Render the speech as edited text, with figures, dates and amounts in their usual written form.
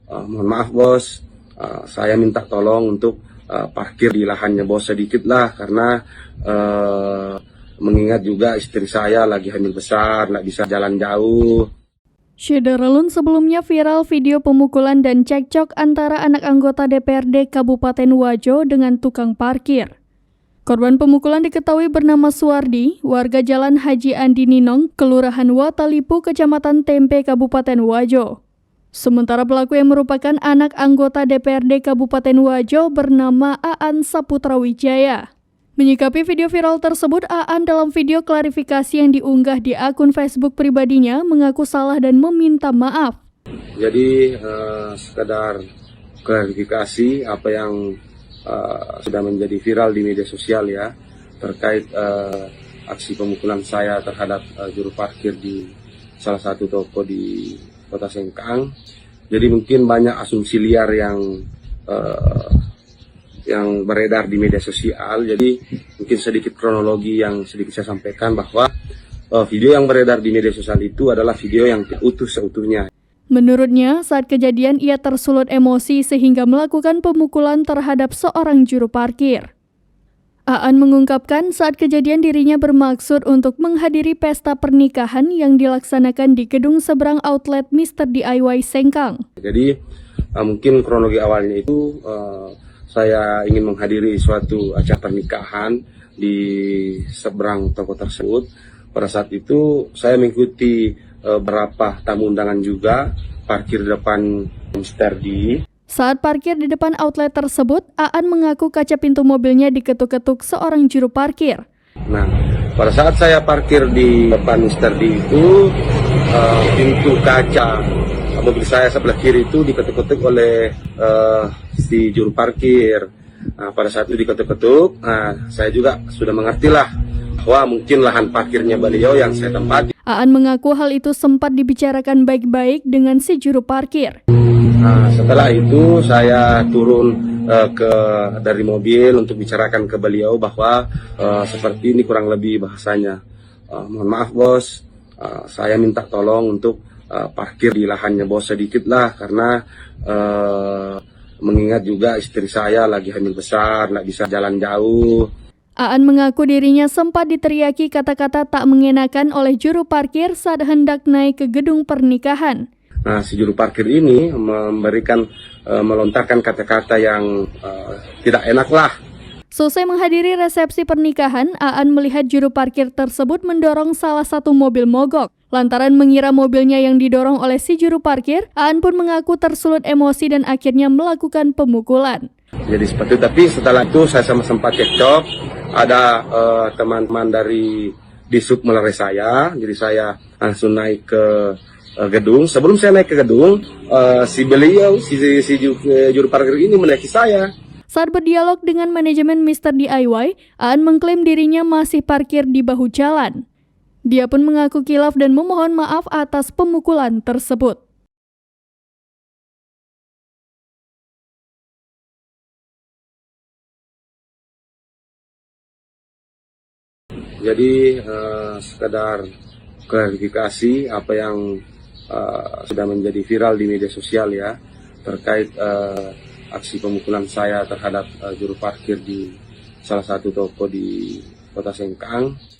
Mohon maaf bos, saya minta tolong untuk parkir di lahannya bos sedikit lah, karena mengingat juga istri saya lagi hamil besar, nggak bisa jalan jauh. Syederalun sebelumnya viral video pemukulan dan cekcok antara anak anggota DPRD Kabupaten Wajo dengan tukang parkir. Korban pemukulan diketahui bernama Suwardi, warga Jalan Haji Andi Ninong, Kelurahan Watalipu, Kecamatan Tempe, Kabupaten Wajo. Sementara pelaku yang merupakan anak anggota DPRD Kabupaten Wajo bernama Aan Saputra Wijaya. Menyikapi video viral tersebut, Aan dalam video klarifikasi yang diunggah di akun Facebook pribadinya mengaku salah dan meminta maaf. Jadi sekedar klarifikasi apa yang sudah menjadi viral di media sosial ya, terkait aksi pemukulan saya terhadap juru parkir di salah satu toko di Kota Sengkang. Jadi mungkin banyak asumsi liar yang beredar di media sosial. Jadi mungkin sedikit kronologi yang sedikit saya sampaikan, bahwa video yang beredar di media sosial itu adalah video yang utuh seutuhnya. Menurutnya, saat kejadian ia tersulut emosi sehingga melakukan pemukulan terhadap seorang juru parkir. Aan mengungkapkan saat kejadian dirinya bermaksud untuk menghadiri pesta pernikahan yang dilaksanakan di gedung seberang outlet Mr. DIY Sengkang. Jadi mungkin kronologi awalnya itu saya ingin menghadiri suatu acara pernikahan di seberang toko tersebut. Pada saat itu saya mengikuti beberapa tamu undangan juga parkir di depan Mr. D. Saat parkir di depan outlet tersebut, Aan mengaku kaca pintu mobilnya diketuk-ketuk seorang juru parkir. Nah, pada saat saya parkir di depan Mr. D itu, pintu kaca mobil saya sebelah kiri itu diketuk-ketuk oleh si juru parkir. Nah, pada saat itu diketuk-ketuk, saya juga sudah mengertilah bahwa mungkin lahan parkirnya beliau yang saya tempati. Aan mengaku hal itu sempat dibicarakan baik-baik dengan si juru parkir. Nah, setelah itu saya turun dari mobil untuk bicarakan ke beliau bahwa seperti ini kurang lebih bahasanya. Mohon maaf bos, saya minta tolong untuk parkir di lahannya bos sedikit lah, karena mengingat juga istri saya lagi hamil besar, nggak bisa jalan jauh. Aan mengaku dirinya sempat diteriaki kata-kata tak mengenakan oleh juru parkir saat hendak naik ke gedung pernikahan. Nah, si juru parkir ini melontarkan kata-kata yang tidak enak lah. Selesai menghadiri resepsi pernikahan, Aan melihat juru parkir tersebut mendorong salah satu mobil mogok. Lantaran mengira mobilnya yang didorong oleh si juru parkir, Aan pun mengaku tersulut emosi dan akhirnya melakukan pemukulan. Jadi seperti itu, tapi setelah itu saya sempat cekcok. Ada teman-teman dari Disub melerai saya, jadi saya langsung naik ke gedung. Sebelum saya naik ke gedung, si juru parkir ini menaiki saya. Saat berdialog dengan manajemen Mr. DIY, Aan mengklaim dirinya masih parkir di bahu jalan. Dia pun mengaku kilaf dan memohon maaf atas pemukulan tersebut. Jadi sekedar klarifikasi apa yang sudah menjadi viral di media sosial ya, terkait aksi pemukulan saya terhadap juru parkir di salah satu toko di Kota Sengkang.